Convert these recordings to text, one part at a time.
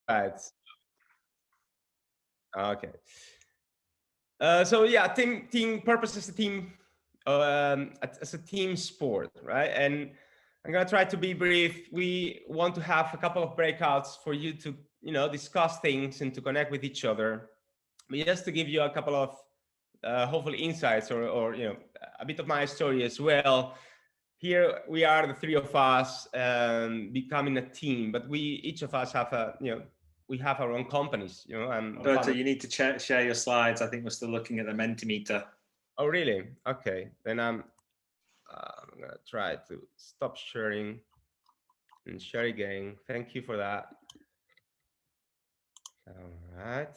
Right. Okay. So yeah, team purpose is a team, as a team sport, right? And I'm gonna try to be brief. We want to have a couple of breakouts for you to, discuss things and to connect with each other. But just to give you a couple of hopefully insights, or a bit of my story as well. Here we are, the three of us, becoming a team, but we each of us have we have our own companies. I'm the Roberto, founder. you need to share your slides. I think we're still looking at the Mentimeter. Oh, really? Okay, then I'm gonna try to stop sharing and share again. Thank you for that. All right.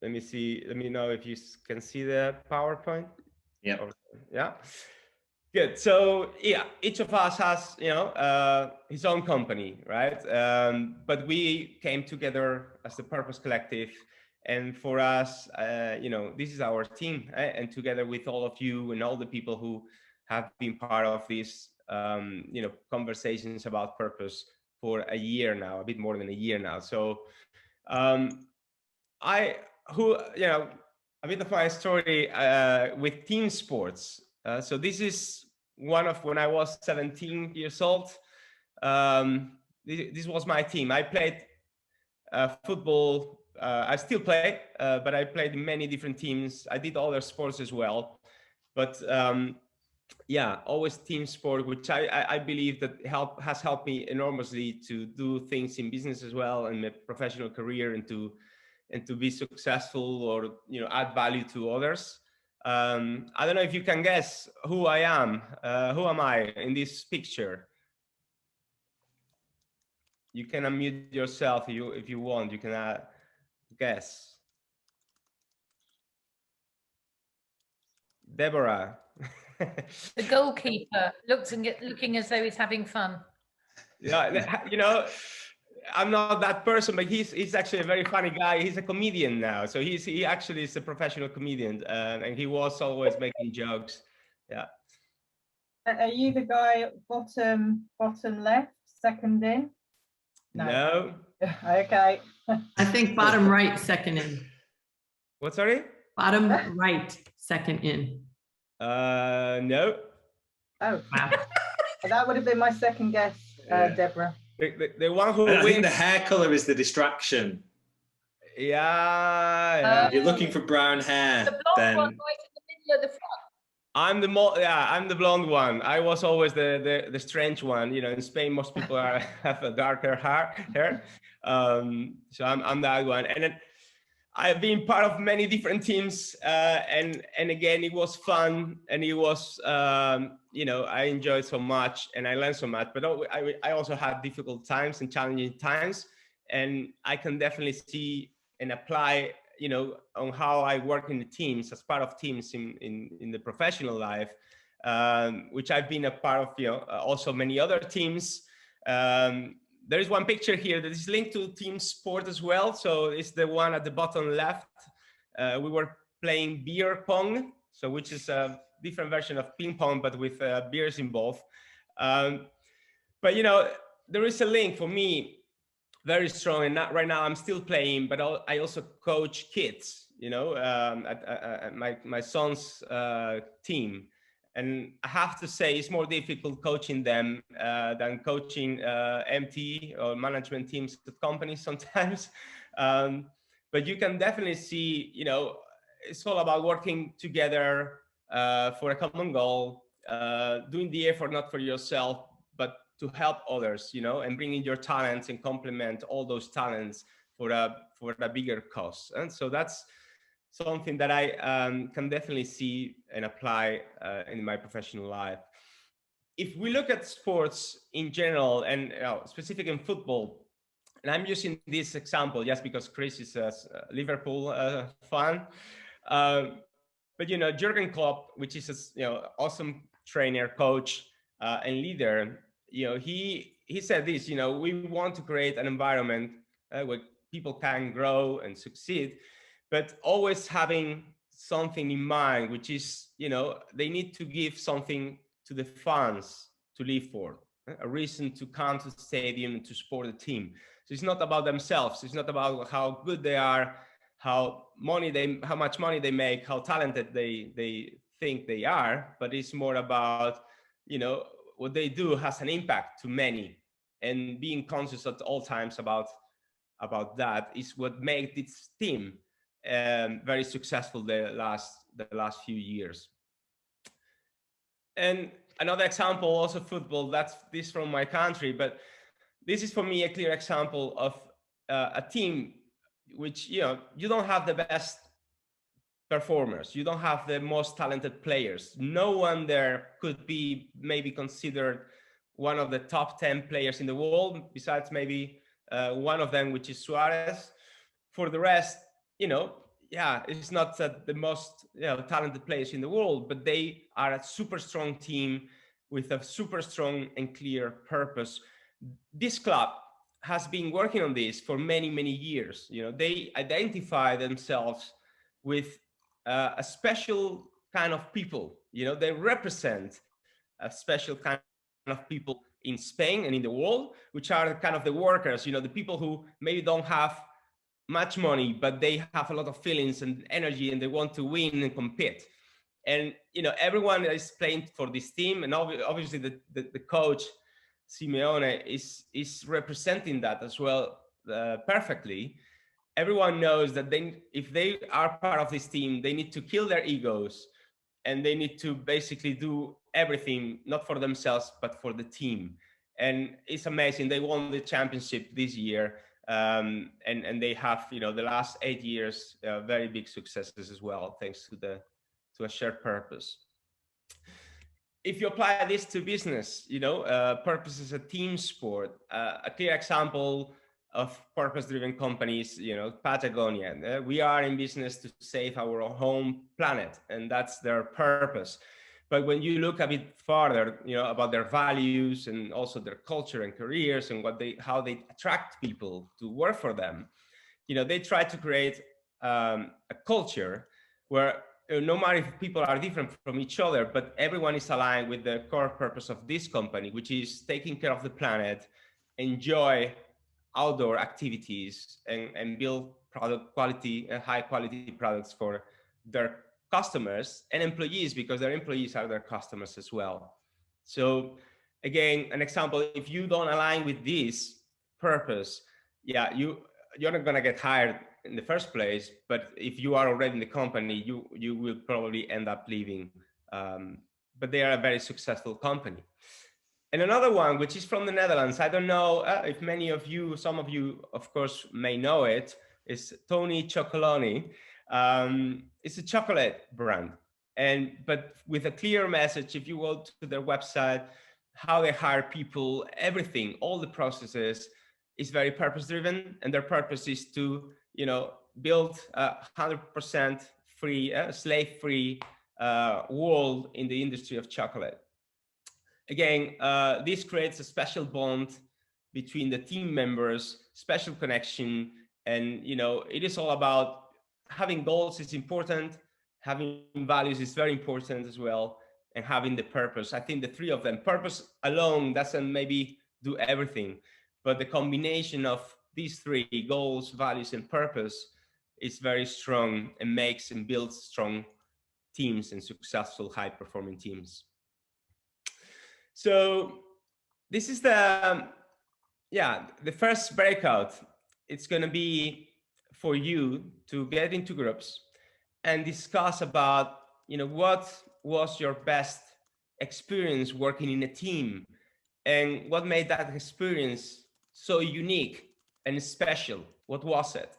Let me see. Let me know if you can see the PowerPoint. Yeah. Yeah. Good. So yeah, each of us has his own company, right? But we came together as the Purpose Collective, and for us, this is our team, right? And together with all of you and all the people who have been part of these, conversations about purpose for a year now, a bit more than a year now. So, um, I who a bit of my story with team sports. So this is one of when I was 17 years old. This was my team. I played football. I still play, but I played in many different teams. I did other sports as well, but yeah, always team sport, which I believe that has helped me enormously to do things in business as well and my professional career, and to be successful, or add value to others. I don't know if you can guess who I am. Who am I in this picture? You can unmute yourself if you want. You can guess. Deborah. The goalkeeper looking as though he's having fun. Yeah, I'm not that person, but he's actually a very funny guy. He's a comedian now, so he actually is a professional comedian, and he was always making jokes. Yeah. Are you the guy bottom left, second in? No. Okay. I think bottom right, second in. What, sorry? Bottom right, second in. No. Oh, Wow. that would have been my second guess, Deborah. The one who I wins. think the hair color is the distraction. Yeah. If you're looking for brown hair, The blonde then one right in the middle of the front. I'm the blonde one. I was always the strange one. In Spain, most people have a darker hair. So I'm that one. And then I've been part of many different teams, and again, it was fun, and it was I enjoyed so much, and I learned so much. But I also had difficult times and challenging times, and I can definitely see and apply on how I work in the teams, as part of teams in the professional life, which I've been a part of. Also many other teams. There is one picture here that is linked to team sport as well. So it's the one at the bottom left. We were playing beer pong, so which is a different version of ping pong, but with beers involved. But there is a link for me, very strong. And right now I'm still playing, but I also coach kids. At my son's team. And I have to say, it's more difficult coaching them than coaching MT or management teams at companies sometimes. But you can definitely see, it's all about working together for a common goal, doing the effort not for yourself, but to help others, and bringing your talents and complement all those talents for a bigger cause. And so that's something that I can definitely see and apply in my professional life. If we look at sports in general, and specific in football, and I'm using this example just because Chris is a Liverpool fan, but Jurgen Klopp, which is awesome trainer, coach, and leader, he said this, we want to create an environment where people can grow and succeed, but always having something in mind, which is, they need to give something to the fans to live for. a reason to come to the stadium and to support the team. So it's not about themselves. It's not about how good they are, how much money they make, how talented they think they are, but it's more about, what they do has an impact to many, and being conscious at all times about that is what made this team very successful the last few years. And another example, also football, that's this from my country, but this is for me a clear example of a team which, you don't have the best performers, you don't have the most talented players. No one there could be maybe considered one of the top 10 players in the world, besides maybe one of them, which is Suarez. For the rest, it's not the most talented players in the world, but they are a super strong team with a super strong and clear purpose. This club has been working on this for many, many years. They identify themselves with a special kind of people. They represent a special kind of people in Spain and in the world, which are kind of the workers, the people who maybe don't have much money, but they have a lot of feelings and energy, and they want to win and compete. And everyone is playing for this team, and obviously the coach Simeone is representing that as well perfectly. Everyone knows that if they are part of this team, they need to kill their egos, and they need to basically do everything not for themselves but for the team. And it's amazing. They won the championship this year. And they have, the last 8 years, very big successes as well, thanks to a shared purpose. If you apply this to business, purpose is a team sport. A clear example of purpose-driven companies, Patagonia. We are in business to save our home planet, and that's their purpose. But when you look a bit farther, about their values and also their culture and careers and how they attract people to work for them, they try to create a culture where no matter if people are different from each other, but everyone is aligned with the core purpose of this company, which is taking care of the planet, enjoy outdoor activities, and build product quality and high quality products for their customers and employees, because their employees are their customers as well. So again, an example, if you don't align with this purpose, you're not going to get hired in the first place, but if you are already in the company, you will probably end up leaving. But they are a very successful company. And another one, which is from the Netherlands, I don't know if some of you, of course, may know it, is Tony Chocolani. It's a chocolate brand, but with a clear message. If you go to their website, how they hire people, everything, all the processes is very purpose driven, and their purpose is to build a 100% free, slave-free world in the industry of chocolate. Again, this creates a special bond between the team members, special connection, and it is all about having goals is important, having values is very important as well, and having the purpose. I think the three of them, purpose alone doesn't maybe do everything, but the combination of these three, goals, values, and purpose, is very strong and makes and builds strong teams and successful high-performing teams. So this is the first breakout. It's going to be for you to get into groups and discuss about, what was your best experience working in a team, and what made that experience so unique and special. What was it?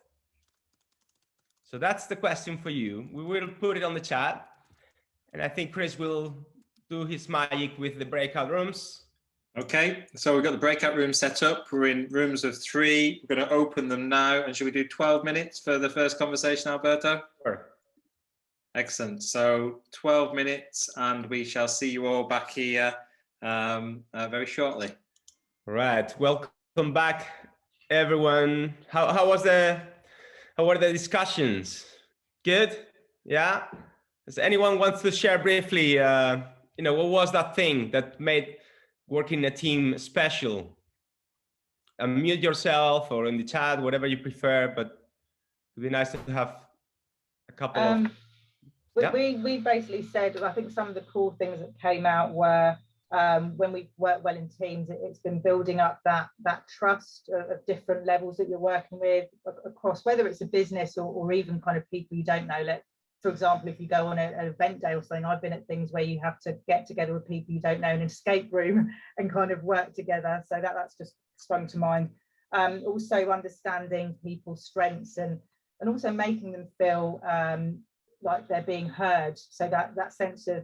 So that's the question for you. We will put it on the chat, and I think Chris will do his magic with the breakout rooms. Okay, so we've got the breakout room set up. We're in rooms of 3. We're going to open them now. And should we do 12 minutes for the first conversation, Alberto? Sure. Excellent. So 12 minutes, and we shall see you all back here very shortly. All right. Welcome back, everyone. How were the discussions? Good? Yeah? Does anyone wants to share briefly, what was that thing that made working in a team special. Unmute yourself or in the chat, whatever you prefer, but it'd be nice to have a couple of... We basically said, I think some of the cool things that came out were when we work well in teams, it's been building up that trust of different levels that you're working with across, whether it's a business or even kind of people you don't know. Like, for example, if you go on an event day or something, I've been at things where you have to get together with people you don't know in an escape room and kind of work together. So that's just sprung to mind. Also understanding people's strengths and also making them feel like they're being heard. So that sense of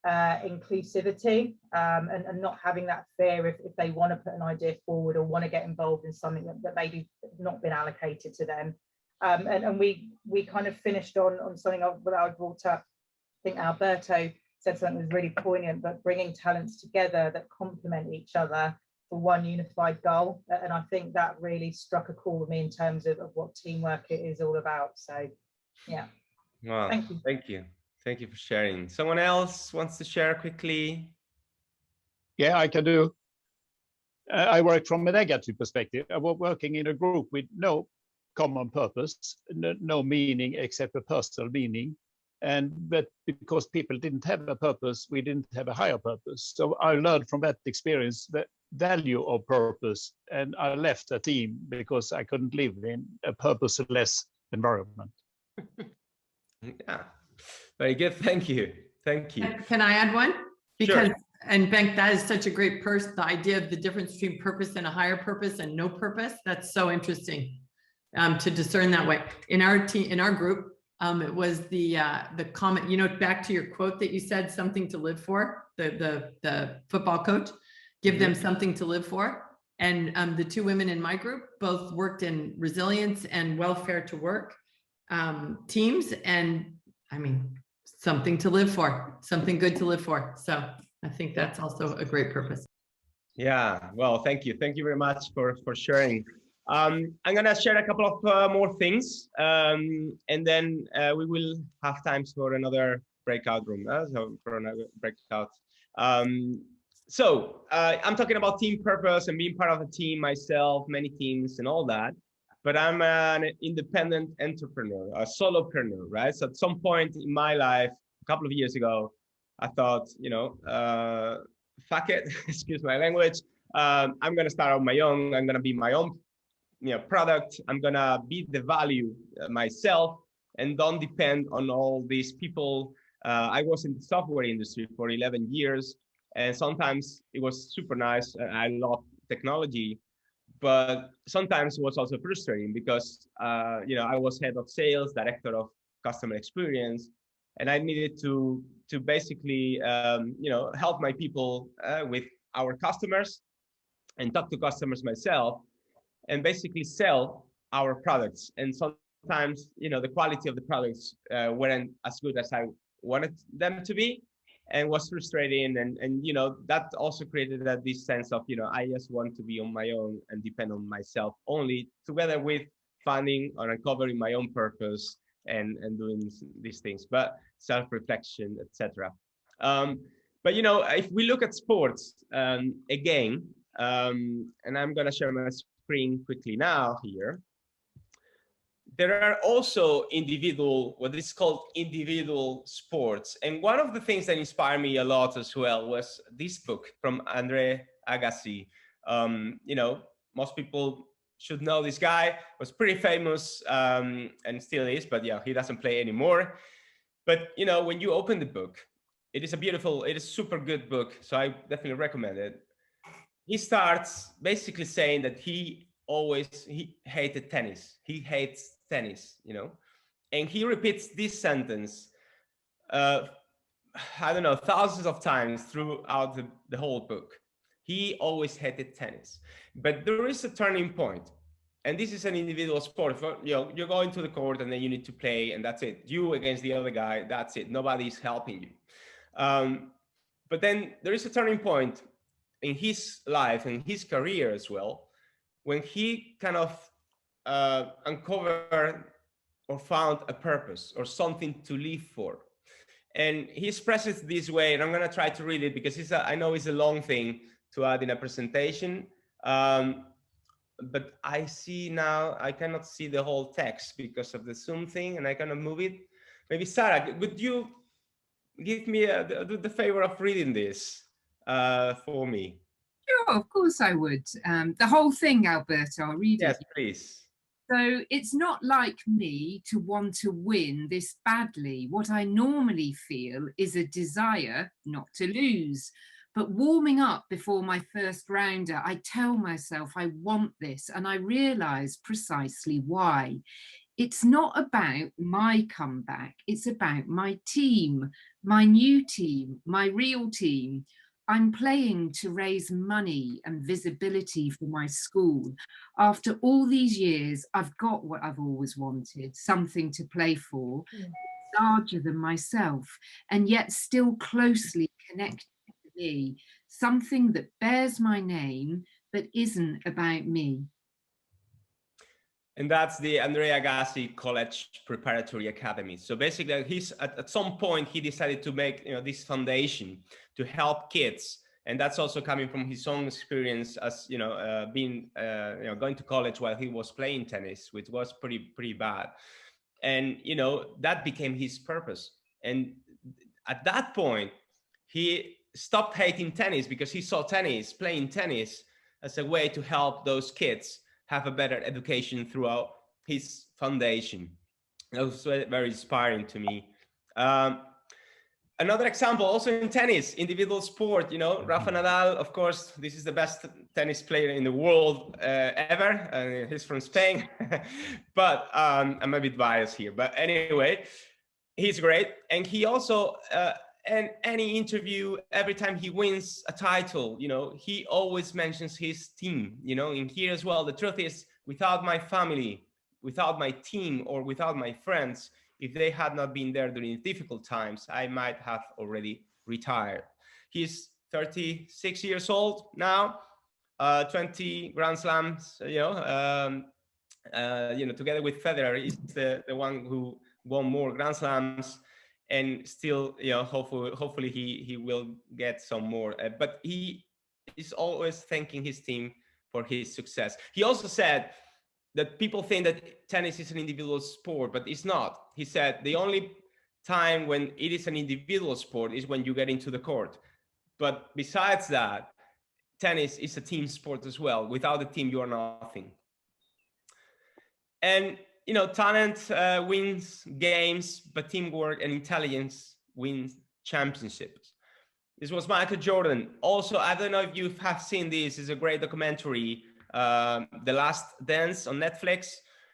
inclusivity and not having that fear if they want to put an idea forward or want to get involved in something that maybe not been allocated to them. And we kind of finished on something that I brought up. I think Alberto said something that was really poignant, but bringing talents together that complement each other for one unified goal. And I think that really struck a chord with me in terms of what teamwork it is all about. So, yeah. Wow, thank you. Thank you for sharing. Someone else wants to share quickly? Yeah, I can do. I work from a negative perspective. I was working in a group with no common purpose, no meaning except a personal meaning. But because people didn't have a purpose, we didn't have a higher purpose. So I learned from that experience the value of purpose, and I left the team because I couldn't live in a purposeless environment. Yeah, very good. Thank you. Thank you. Can I add one? Because, sure. And Bengt, that is such a great person. The idea of the difference between purpose and a higher purpose and no purpose. That's so interesting to discern that way. In our team, in our group, it was the comment, you know, back to your quote that you said, something to live for, the football coach, give them something to live for. And the two women in my group both worked in resilience and welfare to work teams. And I mean, something to live for, something good to live for. So I think that's also a great purpose. Yeah, well, thank you. Thank you very much for sharing. I'm going to share a couple of more things, and then we will have time for another breakout room, for another breakout. So I'm talking about team purpose and being part of a team myself, many teams and all that. But I'm an independent entrepreneur, a solopreneur, right? So at some point in my life, a couple of years ago, I thought, you know, fuck it, excuse my language. I'm going to start on my own. I'm going to be my own, you know, product. I'm going to be the value myself and don't depend on all these people. I was in the software industry for 11 years, and sometimes it was super nice. I love technology. But sometimes it was also frustrating because, you know, I was head of sales, director of customer experience, and I needed to basically, you know, help my people with our customers and talk to customers myself and basically sell our products. And sometimes, you know, the quality of the products weren't as good as I wanted them to be, and was frustrating, and you know, that also created this sense of, you know, I just want to be on my own and depend on myself only, together with finding or uncovering my own purpose and doing these things, but self-reflection, etc. But you know, if we look at sports again, and I'm going to share my screen quickly now here. There are also individual, what is called individual sports. And one of the things that inspired me a lot as well was this book from Agassi. You know, most people should know this guy, was pretty famous and still is, but yeah, he doesn't play anymore. But you know, when you open the book, it is a super good book. So I definitely recommend it. He starts basically saying that he hated tennis. He hates tennis, you know, and he repeats this sentence, I don't know, thousands of times throughout the whole book. He always hated tennis, but there is a turning point, and this is an individual sport. You know, you're going to the court and then you need to play, and that's it. You against the other guy, that's it. Nobody's helping you. But then there is a turning point in his life and his career as well, when he kind of uncovered or found a purpose or something to live for. And he expresses this way, and I'm going to try to read it because I know it's a long thing, to add in a presentation. But I see now, I cannot see the whole text because of the Zoom thing, and I cannot move it. Maybe Sarah, would you give me the favor of reading this for me? Sure, of course I would. The whole thing, Alberto, I'll read Yes, it. please. So it's not like me to want to win this badly. What I normally feel is a desire not to lose. But warming up before my first rounder, I tell myself I want this, and I realize precisely why. It's not about my comeback, it's about my team, my new team, my real team. I'm playing to raise money and visibility for my school. After all these years, I've got what I've always wanted, something to play for, larger than myself, and yet still closely connected to me, something that bears my name, but isn't about me. And that's the Andrea Agassi College Preparatory Academy. So basically, he's at some point he decided to make this foundation to help kids, and that's also coming from his own experience as being going to college while he was playing tennis, which was pretty bad, and that became his purpose. And at that point, he stopped hating tennis because he saw playing tennis, as a way to help those kids have a better education throughout his foundation. That was very inspiring to me. Another example, also in tennis, individual sport, Rafael Nadal, of course, this is the best tennis player in the world ever. He's from Spain, but I'm a bit biased here. But anyway, he's great. And he also, in any interview, every time he wins a title, he always mentions his team, and here as well. The truth is, without my family, without my team, or without my friends, if they had not been there during difficult times, I might have already retired. He's 36 years old now, 20 Grand Slams, together with Federer, is the one who won more Grand Slams. And still, hopefully he will get some more. But he is always thanking his team for his success. He also said that people think that tennis is an individual sport, but it's not. He said the only time when it is an individual sport is when you get into the court. But besides that, tennis is a team sport as well. Without a team, you are nothing. And talent wins games, but teamwork and intelligence wins championships. This was Michael Jordan. Also, I don't know if you have seen this. It's a great documentary, The Last Dance on Netflix.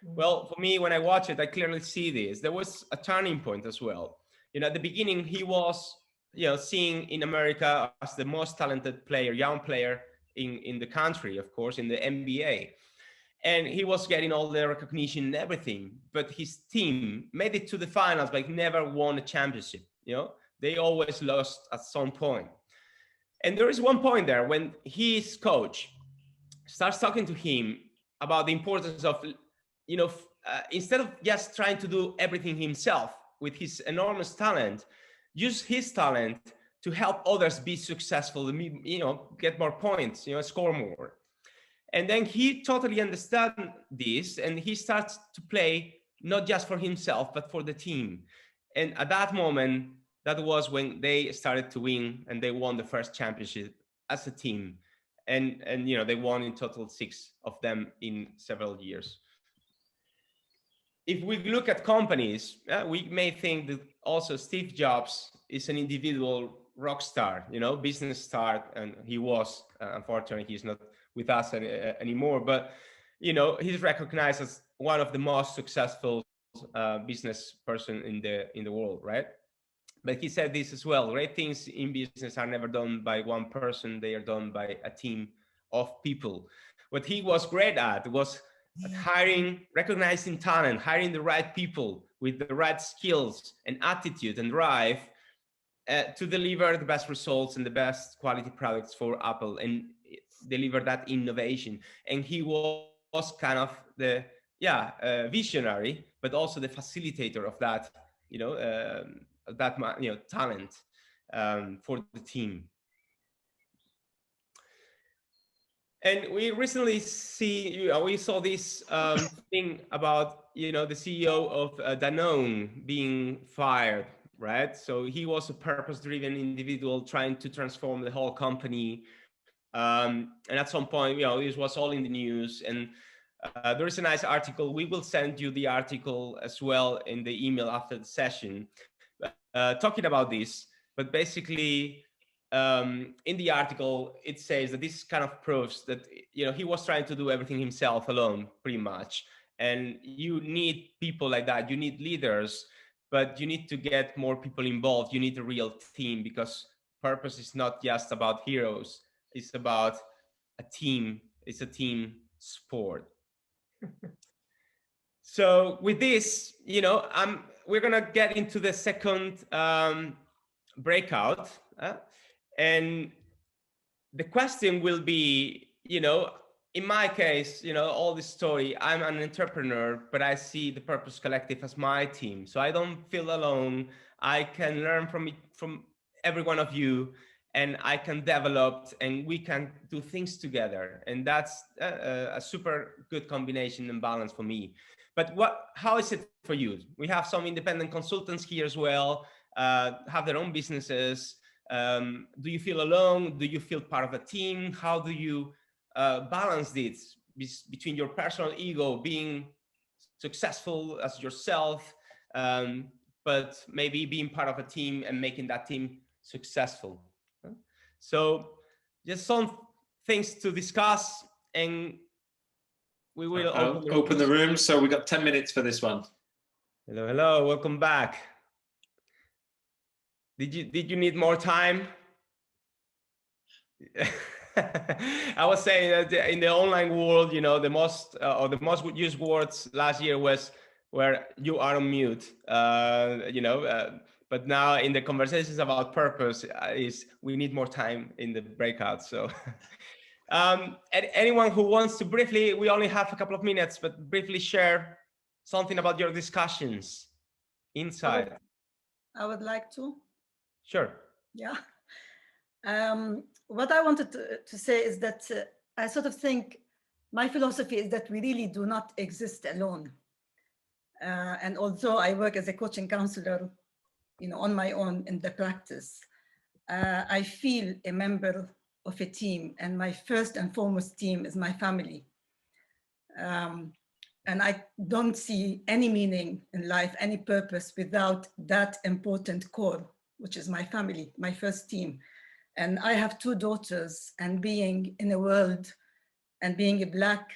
Well, for me, when I watch it, I clearly see this. There was a turning point as well. At the beginning, he was, seen in America as the most talented player, young player in the country, of course, in the NBA. And he was getting all the recognition and everything, but his team made it to the finals, but never won a championship. They always lost at some point. And there is one point there when his coach starts talking to him about the importance of, instead of just trying to do everything himself with his enormous talent, use his talent to help others be successful, get more points, score more. And then he totally understands this, and he starts to play not just for himself, but for the team. And at that moment, that was when they started to win, and they won the first championship as a team. And they won in total 6 of them in several years. If we look at companies, we may think that also Steve Jobs is an individual rock star, business star, and he was. Unfortunately, he's not with us anymore, but he's recognized as one of the most successful business person in the world, right? But he said this as well: great things in business are never done by one person; they are done by a team of people. What he was great at was at hiring, recognizing talent, hiring the right people with the right skills and attitude and drive to deliver the best results and the best quality products for Apple, and deliver that innovation. And he was kind of the visionary, but also the facilitator of that, talent for the team. And we recently we saw this thing about, you know, the CEO of Danone being fired, right? So he was a purpose-driven individual trying to transform the whole company. And at some point, you know, this was all in the news. And there is a nice article. We will send you the article as well in the email after the session, talking about this. But basically, in the article, it says that this kind of proves that, you know, he was trying to do everything himself alone, pretty much. And you need people like that. You need leaders, but you need to get more people involved. You need a real team, because purpose is not just about heroes. It's about a team. It's a team sport. So with this, you know, we're gonna get into the second breakout. And the question will be, you know, in my case, you know, all this story, I'm an entrepreneur, but I see the Purpose Collective as my team. So I don't feel alone. I can learn from every one of you, and I can develop, and we can do things together. And that's a super good combination and balance for me. But how is it for you? We have some independent consultants here as well, have their own businesses. Do you feel alone? Do you feel part of a team? How do you balance this between your personal ego, being successful as yourself, but maybe being part of a team and making that team successful? So just some things to discuss, and we will open the room. So we got 10 minutes for this one. Hello, welcome back. Did you need more time? I was saying that in the online world, you know, the most used words last year were "you are on mute," you know. But now in the conversations about purpose, is we need more time in the breakout. So, anyone who wants to briefly, we only have a couple of minutes, but briefly share something about your discussions inside. I would like to. Sure. Yeah. What I wanted to say is that I sort of think my philosophy is that we really do not exist alone. And although I work as a coaching counselor, you know, on my own in the practice, I feel a member of a team, and my first and foremost team is my family. And I don't see any meaning in life, any purpose without that important core, which is my family, my first team. And I have 2 daughters, and being in a world and being a Black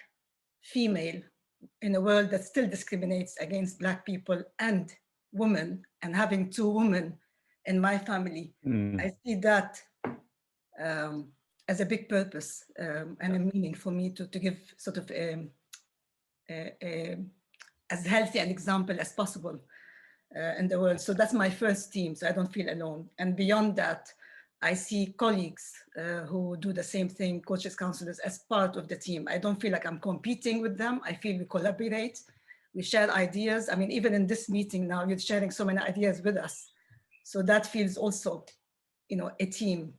female in a world that still discriminates against Black people and women, and having 2 women in my family, I see that as a big purpose and a meaning for me to give sort of as healthy an example as possible in the world. So that's my first team, so I don't feel alone. And beyond that, I see colleagues who do the same thing, coaches, counselors, as part of the team. I don't feel like I'm competing with them. I feel we collaborate, we share ideas. I mean, even in this meeting now, you're sharing so many ideas with us. So that feels also, you know, a team.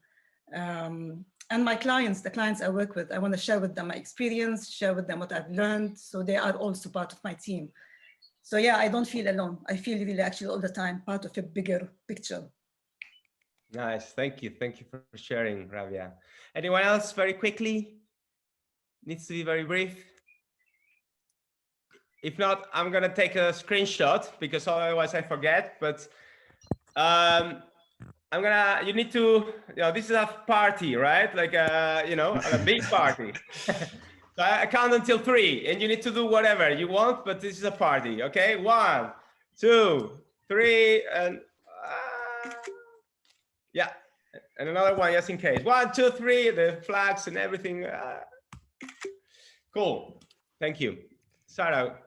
And my clients, the clients I work with, I want to share with them my experience, share with them what I've learned. So they are also part of my team. So yeah, I don't feel alone. I feel really actually all the time part of a bigger picture. Nice, thank you. Thank you for sharing, Rabia. Anyone else very quickly? Needs to be very brief. If not, I'm gonna take a screenshot because otherwise I forget, but you need to, you know, this is a party, right? Like, you know, a big party. So I count until 3 and you need to do whatever you want, but this is a party, okay? 1, 2, 3, and yeah. And another one just in case. 1, 2, 3, the flags and everything. Cool, thank you. Sarah.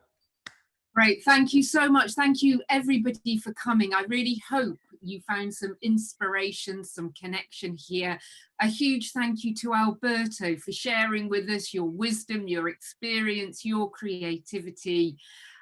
Great, thank you so much. Thank you everybody for coming. I really hope you found some inspiration, some connection here. A huge thank you to Alberto for sharing with us your wisdom, your experience, your creativity.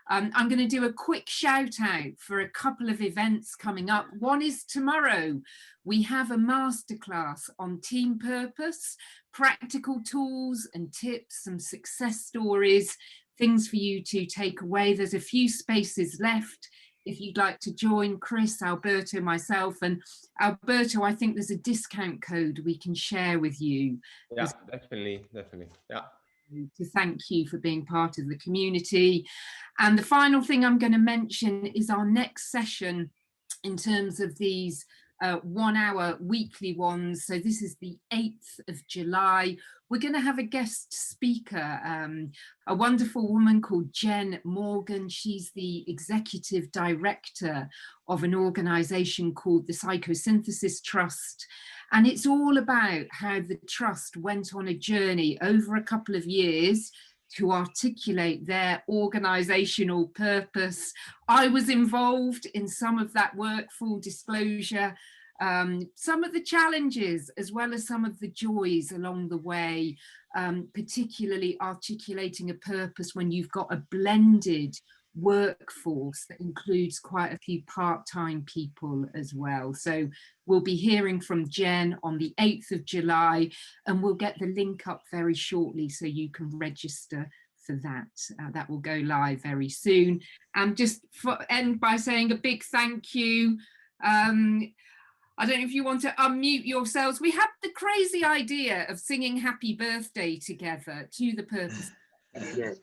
I'm going to do a quick shout out for a couple of events coming up. One is tomorrow. We have a masterclass on team purpose, practical tools and tips, some success stories, things for you to take away. There's a few spaces left if you'd like to join. Chris, Alberto, myself, and Alberto, I think there's a discount code we can share with you. Yeah, definitely. Yeah. To thank you for being part of the community. And the final thing I'm going to mention is our next session in terms of these 1 hour weekly ones. So this is the 8th of July. We're going to have a guest speaker, a wonderful woman called Jen Morgan. She's the executive director of an organization called the Psychosynthesis Trust. And it's all about how the trust went on a journey over a couple of years to articulate their organizational purpose. I was involved in some of that work, full disclosure, some of the challenges as well as some of the joys along the way, particularly articulating a purpose when you've got a blended workforce that includes quite a few part-time people as well. So we'll be hearing from Jen on the 8th of July, and we'll get the link up very shortly so you can register for that. That will go live very soon. And just end by saying a big thank you. I don't know if you want to unmute yourselves. We had the crazy idea of singing happy birthday together to the purpose. Whose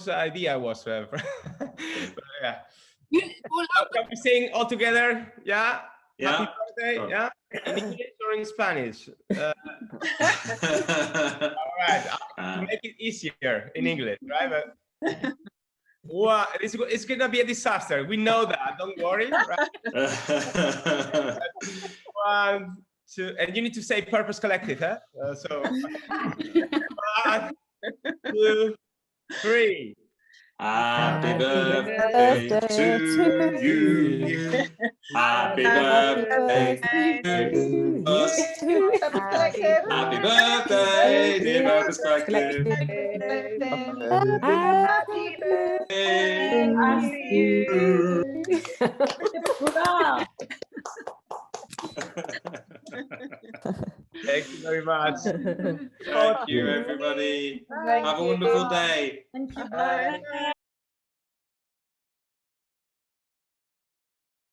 idea was? Yeah. Well, Can we sing all together? Yeah. Yeah. Happy birthday. Sure. Yeah. In English or in Spanish? All right. To make it easier in English, right? But, wow, it's gonna be a disaster. We know that. Don't worry. Right? 1, 2, and you need to say Purpose Collective, huh? So 1, 2, 3. Happy birthday to you. Happy birthday to us. Happy birthday, dear Purpose Collective. Happy Thank you very much. Thank you, everybody. Have a wonderful day. Thank you. Bye.